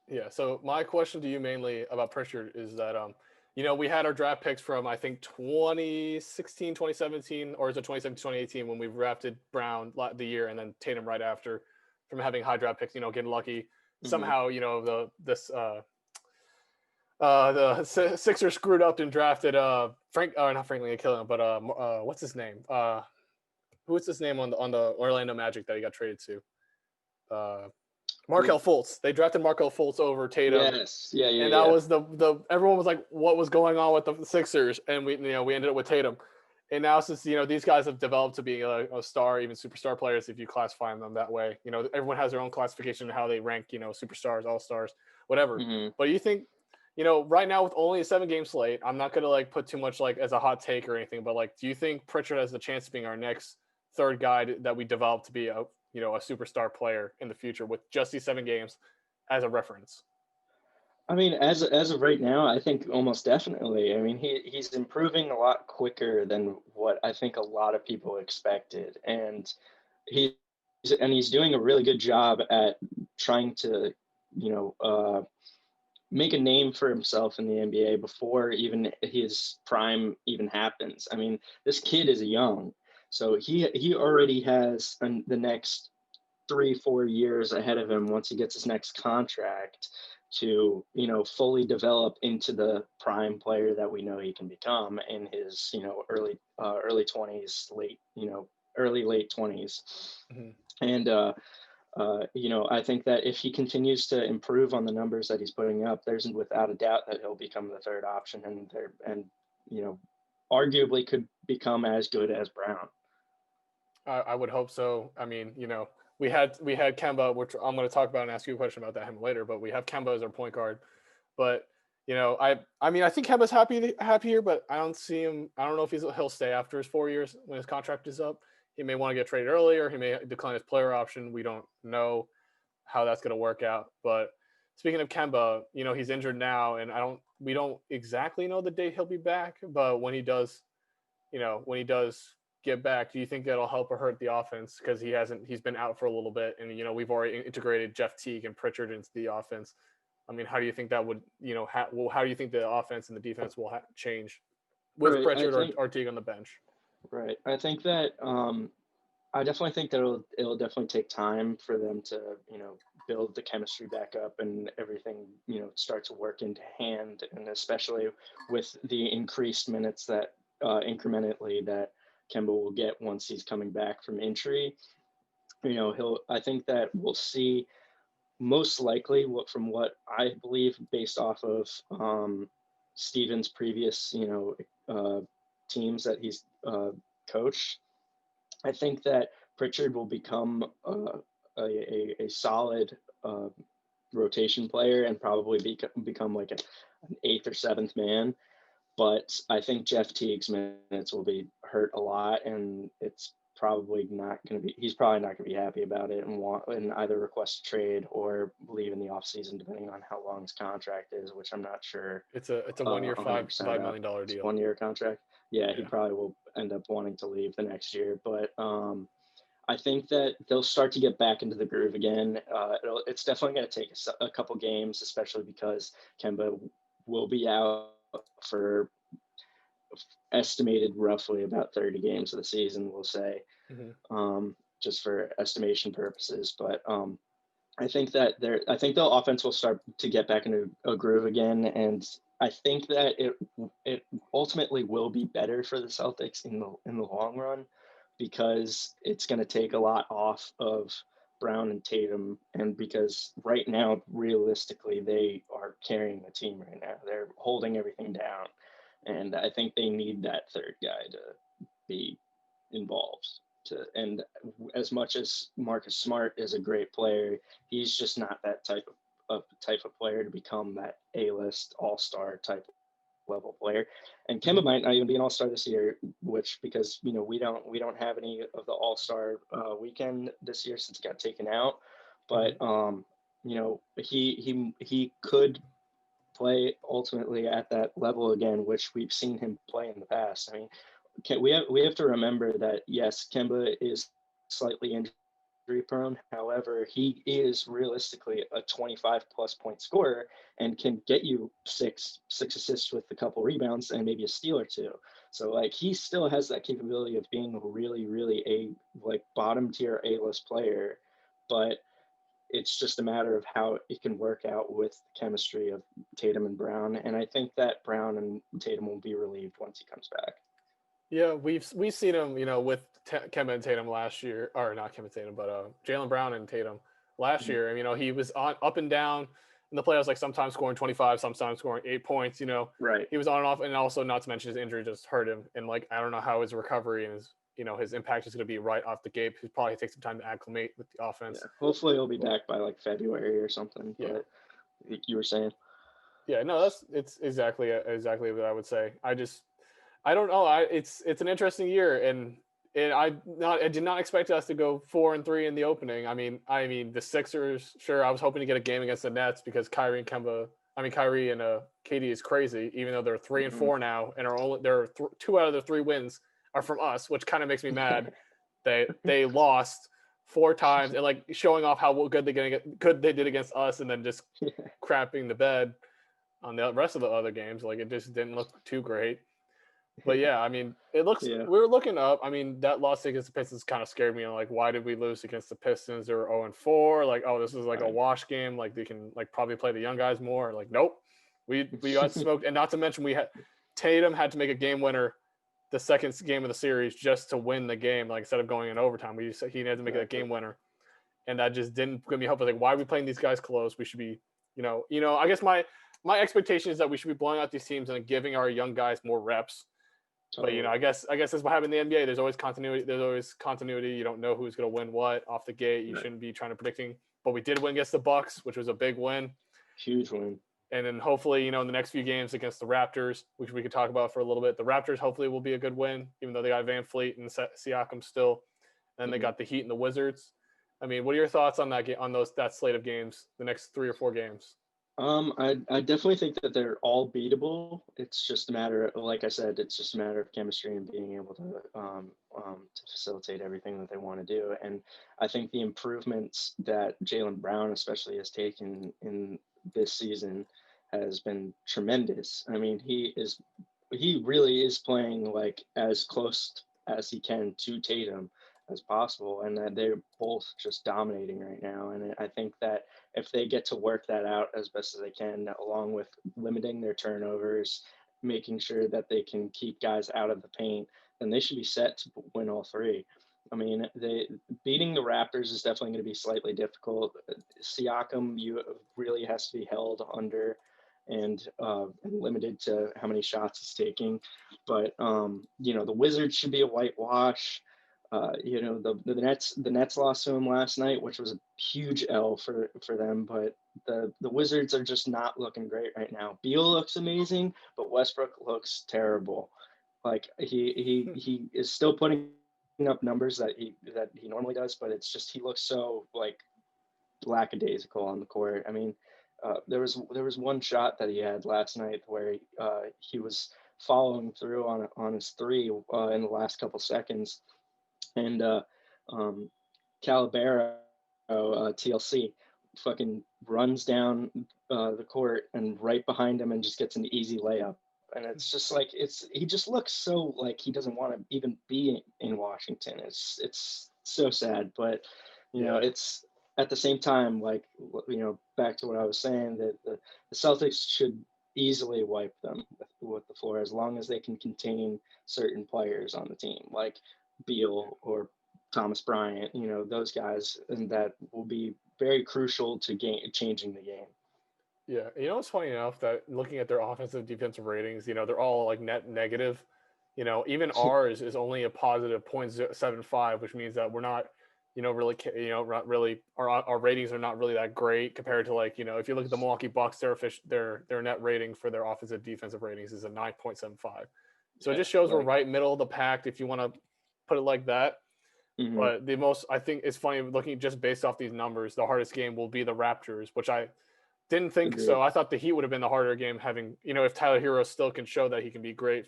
Yeah. So my question to you mainly about Pritchard is that we had our draft picks from, I think, 2016, 2017, or is it 2017, 2018, when we drafted Brown the year, and then Tatum right after, from having high draft picks, getting lucky. Mm-hmm. Somehow, the Sixers screwed up and drafted not Franklin Killen, but what's his name? Who's his name on the Orlando Magic that he got traded to? Markelle Fultz. They drafted Markelle Fultz over Tatum. Yes. Yeah. And that was the everyone was like, what was going on with the Sixers? And we ended up with Tatum. And now, since these guys have developed to be a star, even superstar players, if you classify them that way, everyone has their own classification of how they rank, superstars, all-stars, whatever. Mm-hmm. But you think, right now with only a 7-game slate, I'm not gonna like put too much like as a hot take or anything, but like, do you think Pritchard has the chance of being our next 3rd guy that we develop to be a superstar player in the future with just these 7 games as a reference? I mean, as of right now, I think almost definitely. I mean, he's improving a lot quicker than what I think a lot of people expected, and he's he's doing a really good job at trying to, you know, make a name for himself in the NBA before even his prime even happens. I mean, this kid is young, so he already has the next 3-4 years ahead of him once he gets his next contract to, fully develop into the prime player that we know he can become in his, early 20s, early late 20s. Mm-hmm. And I think that if he continues to improve on the numbers that he's putting up, there's without a doubt that he'll become the third option and arguably could become as good as Brown. I would hope so. I mean, we had Kemba, which I'm going to talk about and ask you a question about him later. But we have Kemba as our point guard. But I mean, I think Kemba's happy here, but I don't see him. I don't know if he'll stay after his 4 years when his contract is up. He may want to get traded earlier. He may decline his player option. We don't know how that's going to work out. But speaking of Kemba, he's injured now, and we don't exactly know the date he'll be back. But when he does get back, do you think that'll help or hurt the offense? Because he's been out for a little bit, and we've already integrated Jeff Teague and Pritchard into the offense. I mean, how do you think that would, how do you think the offense and the defense will change with Right, Pritchard or Teague on the bench? Right. I think that I definitely think that it'll definitely take time for them to, build the chemistry back up and everything, start to work into hand, and especially with the increased minutes that incrementally that Kemba will get once he's coming back from injury. I think that we'll see most likely from what I believe based off of Steven's previous, teams that he's coached. I think that Pritchard will become a solid rotation player and probably become like an eighth or seventh man. But I think Jeff Teague's minutes will be hurt a lot, and it's probably not going to be. He's probably not going to be happy about it and either request a trade or leave in the offseason, depending on how long his contract is, which I'm not sure. It's a 1 year, $5 million deal. 1 year contract. Yeah, he probably will end up wanting to leave the next year, but I think that they'll start to get back into the groove again. It's definitely going to take a couple games, especially because Kemba will be out for estimated roughly about 30 games of the season, we'll say, just for estimation purposes. But I think that the offense will start to get back into a groove again, and I think that it ultimately will be better for the Celtics in the long run, because it's going to take a lot off of Brown and Tatum, and because right now, realistically, they are carrying the team right now. They're holding everything down, and I think they need that third guy to be involved. And as much as Marcus Smart is a great player, he's just not that type of player to become that A-list all-star type level player. And Kemba might not even be an all-star this year, which because we don't have any of the all-star weekend this year since he got taken out. But he could play ultimately at that level again, which we've seen him play in the past. I mean, we have to remember that yes, Kemba is slightly injury prone. However, he is realistically a 25 plus point scorer and can get you six assists with a couple rebounds and maybe a steal or two. So like he still has that capability of being a really, really a bottom tier A-list player, but it's just a matter of how it can work out with the chemistry of Tatum and Brown. And I think that Brown and Tatum will be relieved once he comes back. Yeah, we've seen him, with Kemba and Tatum last year, or not Kemba and Tatum, but Jaylen Brown and Tatum last year. And, he was on up and down in the playoffs, like sometimes scoring 25, sometimes scoring 8 points. Right. He was on and off, and also not to mention his injury just hurt him. And I don't know how his recovery and his impact is going to be right off the gate. He'll probably take some time to acclimate with the offense. Yeah. Hopefully, he'll be back by February or something. Yeah. But like you were saying. Yeah, no, it's exactly what I would say. I don't know. It's an interesting year, and I did not expect us to go 4-3 in the opening. I mean the Sixers. Sure, I was hoping to get a game against the Nets because Kyrie and Kemba I mean, Kyrie and KD is crazy, even though they're 3-4 now, and they're 2 out of their 3 wins are from us, which kind of makes me mad. They lost 4 times and like showing off how good they did against us, and then just crapping the bed on the rest of the other games. Like it just didn't look too great. But yeah, I mean, it looks. Yeah. We were looking up. I mean, that loss against the Pistons kind of scared me. Like, why did we lose against the Pistons? They were 0-4. Like, oh, this is like a wash game. Like, they can like probably play the young guys more. Like, nope, we got smoked. And not to mention, Tatum had to make a game winner the second game of the series just to win the game. Like, instead of going in overtime, he had to make that game winner, and that just didn't give me hope. Like, why are we playing these guys close? We should be, I guess my expectation is that we should be blowing out these teams and giving our young guys more reps. Totally. But I guess that's what happened in the NBA. There's always continuity. You don't know who's going to win what off the gate. You shouldn't be trying to predicting. But we did win against the Bucks, which was a big win. Huge win. And then hopefully, in the next few games against the Raptors, which we could talk about for a little bit. The Raptors hopefully will be a good win, even though they got Van Fleet and Siakam still. And they got the Heat and the Wizards. I mean, what are your thoughts on that game, that slate of games, the next 3 or 4 games? I definitely think that they're all beatable. It's just a matter, like I said, it's just a matter of chemistry and being able to facilitate everything that they want to do. And I think the improvements that Jaylen Brown especially has taken in this season has been tremendous. I mean, he really is playing like as close as he can to Tatum as possible, and that they're both just dominating right now. And I think that if they get to work that out as best as they can, along with limiting their turnovers, making sure that they can keep guys out of the paint, then they should be set to win all 3. I mean, beating the Raptors is definitely going to be slightly difficult. Siakam really has to be held under and limited to how many shots he's taking. But the Wizards should be a whitewash. The Nets lost to him last night, which was a huge L for them. But the Wizards are just not looking great right now. Beal looks amazing, but Westbrook looks terrible. Like he is still putting up numbers that he normally does, but it's just he looks so like lackadaisical on the court. I mean, there was one shot that he had last night where he was following through on his 3 in the last couple seconds. And Calabero, TLC, fucking runs down the court and right behind him and just gets an easy layup. And it's just like he just looks so like he doesn't want to even be in Washington. It's so sad, but it's at the same time, like back to what I was saying, that the Celtics should easily wipe them with the floor as long as they can contain certain players on the team, like Beal or Thomas Bryant, those guys, and that will be very crucial to changing the game. Yeah, it's funny enough that looking at their offensive defensive ratings, they're all like net negative. Even ours is only a positive 0.75, which means that we're not, really our ratings are not really that great compared to like, if you look at the Milwaukee Bucks, their net rating for their offensive defensive ratings is a 9.75. So it just shows we're right middle of the pack if you want to put it like that. Mm-hmm. But I think it's funny looking just based off these numbers, the hardest game will be the Raptors, which I didn't think so. I thought the Heat would have been the harder game, having, if Tyler Hero still can show that he can be great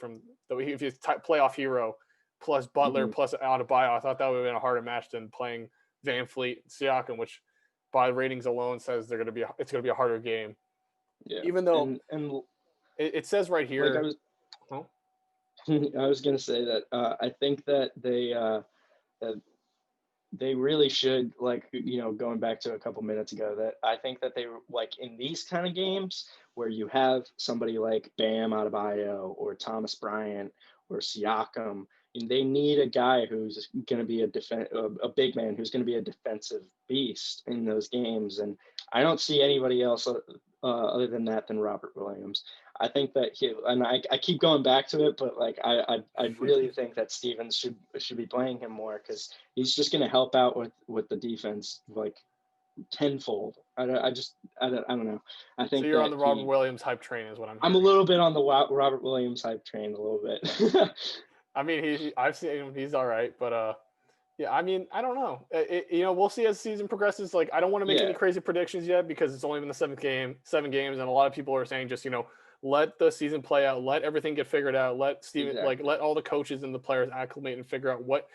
if he's playoff hero plus Butler plus Adebayo, I thought that would have been a harder match than playing Van Fleet, Siakam, which by ratings alone says it's going to be a harder game. Yeah. Even though it says right here. Like I was going to say that I think that they really should, like, going back to a couple minutes ago, that I think that they like in these kind of games where you have somebody like Bam Adebayo or Thomas Bryant or Siakam, and they need a guy who's going to be a big man who's going to be a defensive beast in those games. And I don't see anybody else other than Robert Williams. I think that I keep going back to it, but like I really think that Stevens should be playing him more, because he's just going to help out with the defense like tenfold. I don't know. I think so. You're on the Robert Williams hype train, is what I'm hearing. I'm a little bit on the Robert Williams hype train, a little bit. I mean, I've seen him. He's all right, but Yeah, I mean, I don't know. We'll see as the season progresses. Like, I don't want to make any Yeah, crazy predictions yet because it's only been the 7 games, and a lot of people are saying just let the season play out, let everything get figured out, let Steven exactly. let all the coaches and the players acclimate and figure out what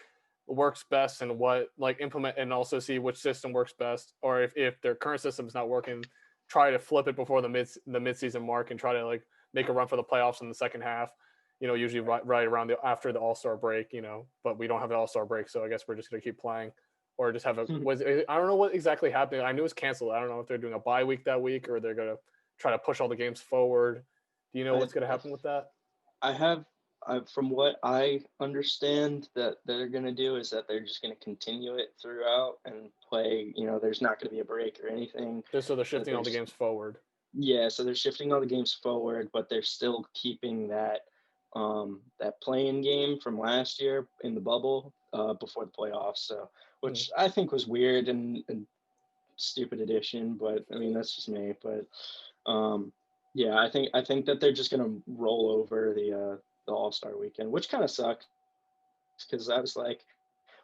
works best and what implement, and also see which system works best, or if their current system is not working, try to flip it before the mid season mark and try to make a run for the playoffs in the second half. Usually right around after the All-Star break. But we don't have the All-Star break, so I guess we're just gonna keep playing, or just have I don't know what exactly happened. I knew it's canceled. I don't know if they're doing a bye week that week or they're gonna try to push all the games forward. Do you know I what's gonna happen with that? I have, from what I understand, that they're going to do is that they're just going to continue it throughout and play. There's not going to be a break or anything. Just so they're That shifting all the there's games forward. Yeah, so they're shifting all the games forward, but they're still keeping that playing game from last year in the bubble before the playoffs. So, Hmm. which I think was weird and stupid addition, but I mean that's just me. But um, yeah, I think that they're just gonna roll over the All Star weekend, which kind of sucks because I was like,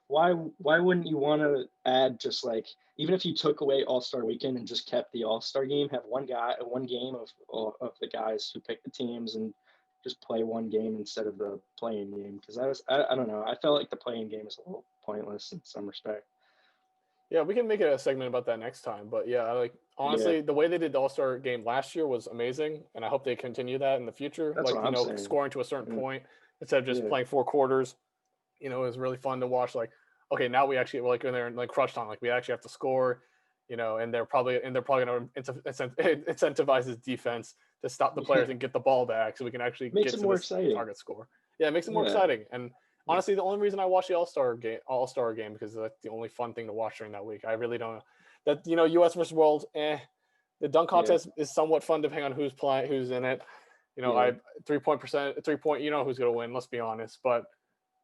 why wouldn't you want to add just like, even if you took away All Star Weekend and just kept the All Star game, have one game of the guys who pick the teams and just play one game instead of the playing game, because I don't know, I felt like the playing game is a little pointless in some respect. Yeah, we can make it a segment about that next time. But yeah, Yeah, honestly, the way they did the All Star game last year was amazing, and I hope they continue that in the future. that's what I'm saying. Scoring to a certain Yeah, point instead of just yeah, playing 4 quarters. It was really fun to watch. Okay, now we actually like when they're in crunch time, we actually have to score. And they're probably going to incentivize his defense to stop the players yeah. and get the ball back, so we can actually Makes get it to more this exciting. target score. Yeah, it makes it more Yeah, exciting. And yeah, honestly, the only reason I watch the All Star game, because that's the only fun thing to watch during that week. I really don't. That U.S. versus World. The dunk yeah, contest is somewhat fun depending on who's playing, who's in it. yeah. I 3 point. Who's going to win. Let's be honest, but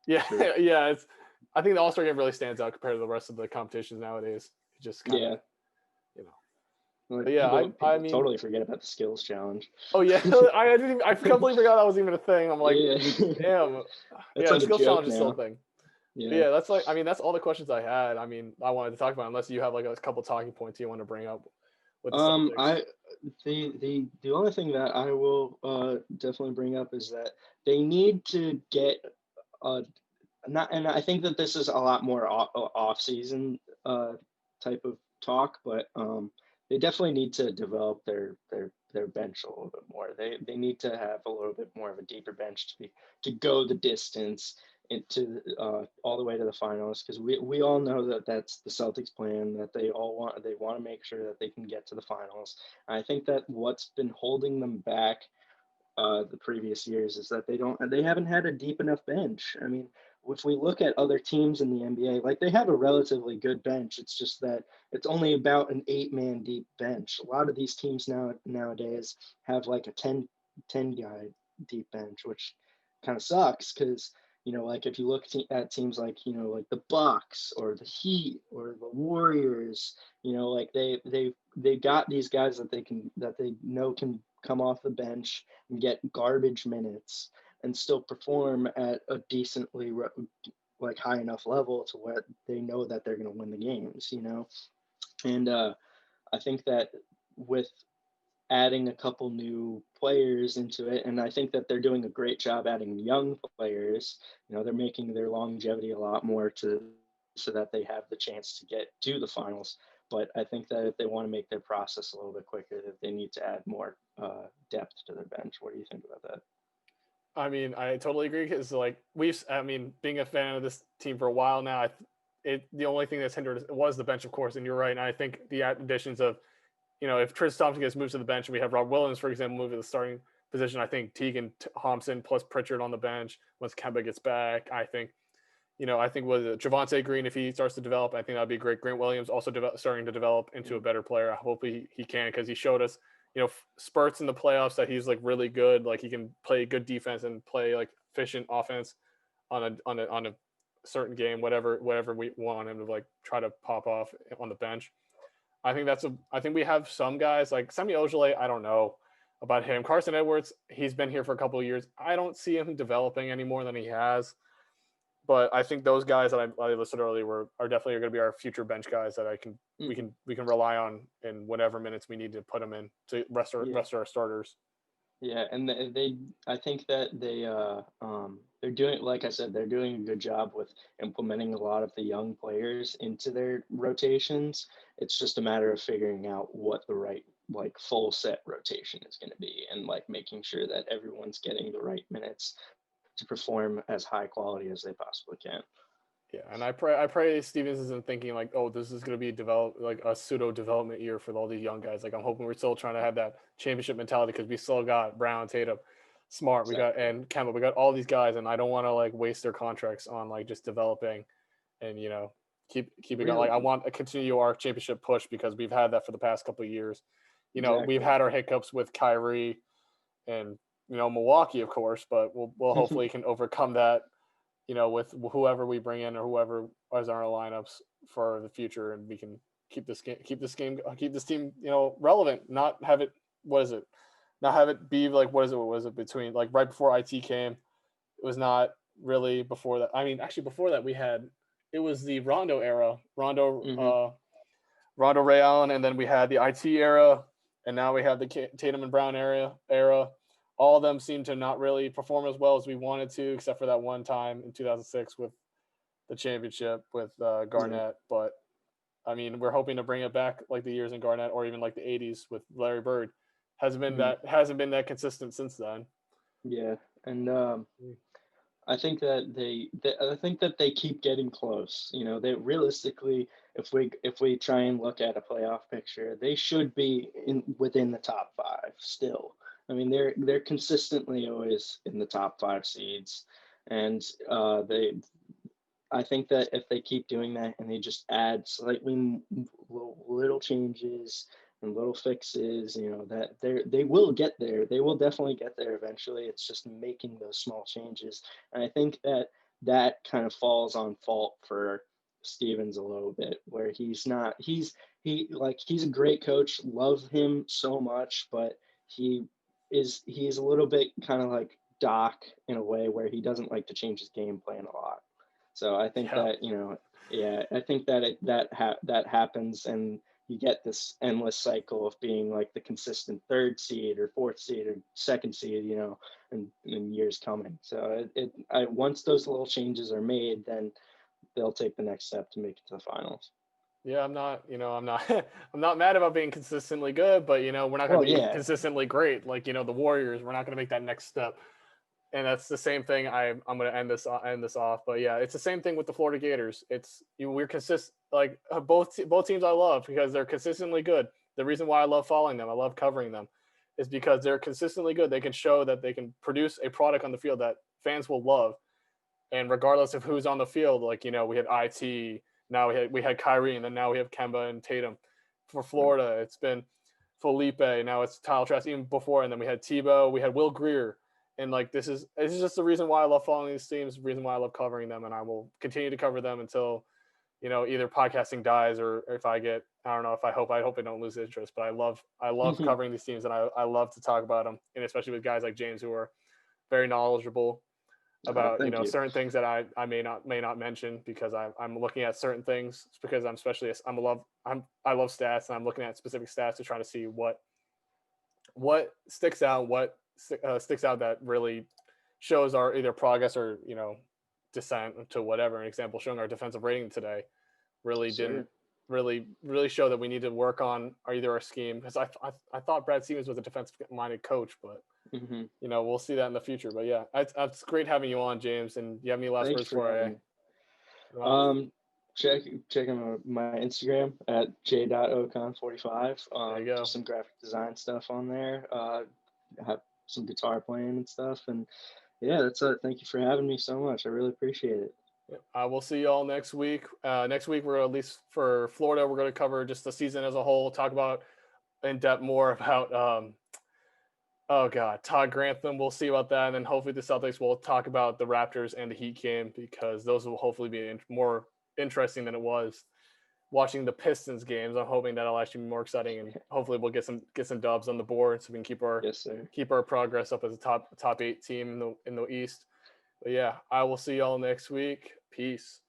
yeah, True. yeah. I think the All Star game really stands out compared to the rest of the competitions nowadays. It just kind of, Yeah, you know. But like yeah, I people mean, totally forget about the skills challenge. oh yeah, I completely forgot that was even a thing. I'm like, Yeah. damn, It's yeah, the like a skills challenge joke is still a now. thing. But Yeah. yeah, that's all the questions I had. I mean, I wanted to talk about, unless you have a couple talking points you want to bring up with the Celtics. I the only thing that I will definitely bring up is that they need to get uh not, and I think that this is a lot more off season type of talk, but they definitely need to develop their bench a little bit more. They need to have a little bit more of a deeper bench to go the distance into all the way to the finals, because we all know that that's the Celtics plan, that they want to make sure that they can get to the finals. And I think that what's been holding them back the previous years is that they haven't had a deep enough bench. I mean, if we look at other teams in the NBA, like, they have a relatively good bench. It's just that it's only about an 8-man deep bench. A lot of these teams nowadays have like a 10 guy deep bench, which kind of sucks because, like, if you look at teams like, like the Bucks or the Heat or the Warriors, like they got these guys that they know can come off the bench and get garbage minutes and still perform at a decently like high enough level to where they know that they're going to win the games. And I think that with adding a couple new players into it, and I think that they're doing a great job adding young players. They're making their longevity a lot more to so that they have the chance to get to the finals. But I think that if they want to make their process a little bit quicker, that they need to add more depth to their bench. What do you think about that? I mean, I totally agree, because I mean, being a fan of this team for a while now, the only thing that's hindered was the bench, of course. And you're right. And I think the additions of, if Tristan Thompson gets moved to the bench and we have Rob Williams, for example, move to the starting position, I think Teagan Thompson plus Pritchard on the bench once Kemba gets back. I think with Javante Green, if he starts to develop, I think that'd be great. Grant Williams also starting to develop into a better player. I hope he can, because he showed us, spurts in the playoffs that he's really good. Like, he can play good defense and play efficient offense on a certain game, whatever we want him to try to pop off on the bench. I think we have some guys like Semi Ojeleye. I don't know about him. Carson Edwards, he's been here for a couple of years. I don't see him developing any more than he has. but I think those guys that I listed earlier are definitely going to be our future bench guys that we can rely on in whatever minutes we need to put them in to rest Yeah. our starters. Yeah, and I think that they're doing, like I said, they're doing a good job with implementing a lot of the young players into their rotations. It's just a matter of figuring out what the right like full set rotation is going to be, and like making sure that everyone's getting the right minutes to perform as high quality as they possibly can. Yeah, and I pray Stevens isn't thinking like, oh, this is going to be like a pseudo development year for all these young guys. Like I'm hoping we're still trying to have that championship mentality because we still got Brown, Tatum, Smart, we got Exactly. and Kemba, we got all these guys, and I don't want to like waste their contracts on like just developing and keep it going. Like Really, I want to continue our championship push because we've had that for the past couple of years. We've exactly. had our hiccups with Kyrie and Milwaukee, of course, but we'll hopefully can overcome that with whoever we bring in or whoever is our lineups for the future, and we can keep this team, relevant. Not have it, what is it? Not have it be like, what is it? What was it between like right before IT came? It was not really before that. I mean, actually, before that it was the Rondo era, Hmm. Rondo Ray Allen, and then we had the IT era, and now we have the Tatum and Brown era. All of them seem to not really perform as well as we wanted to, except for that one time in 2006 with the championship with Yeah. Garnett. But I mean, we're hoping to bring it back like the years in Garnett, or even like the '80s with Larry Bird. Hmm. Hasn't been that consistent since then. Yeah, and I think that I think that they keep getting close. You know, they realistically, if we try and look at a playoff picture, they should be in within the top five still. I mean, they're consistently always in the top five seeds, and they. I think that if they keep doing that and they just add slightly little changes and little fixes, you know, that they will get there. They will definitely get there eventually. It's just making those small changes. And I think that that kind of falls on fault for Stevens a little bit, where he's a great coach, love him so much, but he's a little bit kind of like Doc in a way where he doesn't like to change his game plan a lot. So I think Yeah, that, yeah, I think that that happens, and you get this endless cycle of being like the consistent third seed or fourth seed or second seed, in years coming. So once those little changes are made, then they'll take the next step to make it to the finals. yeah. I'm not, I'm not mad about being consistently good, but we're not going Well, to be yeah. consistently great. Like the Warriors, we're not going to make that next step. And that's the same thing. I'm going to end this off, but yeah, it's the same thing with the Florida Gators. We're consistent. Like both teams I love because they're consistently good. The reason why I love following them, I love covering them, is because they're consistently good. They can show that they can produce a product on the field that fans will love, and regardless of who's on the field, like we had it, now we had Kyrie, and then now we have Kemba and Tatum. For Florida, it's been Felipe, now it's Tyler Trask, even before, and then we had Tebow, we had Will Greer, and like this is just the reason why I love following these teams, the reason why I love covering them, and I will continue to cover them until either podcasting dies or if I don't know, if I hope I don't lose interest, but I love covering these teams, and I love to talk about them, and especially with guys like James who are very knowledgeable about Thank you. certain things that I may not mention because I'm looking at certain things because I love stats, and I'm looking at specific stats to try to see what sticks out, sticks out that really shows our either progress or descent to whatever. An example showing our defensive rating today really didn't Sir. really show that we need to work on our scheme, because I thought Brad Stevens was a defensive minded coach, but Hmm. we'll see that in the future. But yeah, it's great having you on, James. And do you have any last Thank you words for for having me. uh, Um, check on my Instagram at j.ocon45. there you Do go. some graphic design stuff on there. Have some guitar playing and stuff. And yeah, that's it. Thank you for having me so much. I really appreciate it. I will see you all next week. Next week, we're at least for Florida, we're going to cover just the season as a whole, talk about in depth more about oh God, Todd Grantham. We'll see about that, and then hopefully the Celtics will talk about the Raptors and the Heat game, because those will hopefully be more interesting than it was watching the Pistons games. I'm hoping that'll actually be more exciting, and hopefully we'll get some dubs on the board so we can keep our Yes, sir. keep our progress up as a top 8 team in the East. But yeah, I will see y'all next week. Peace.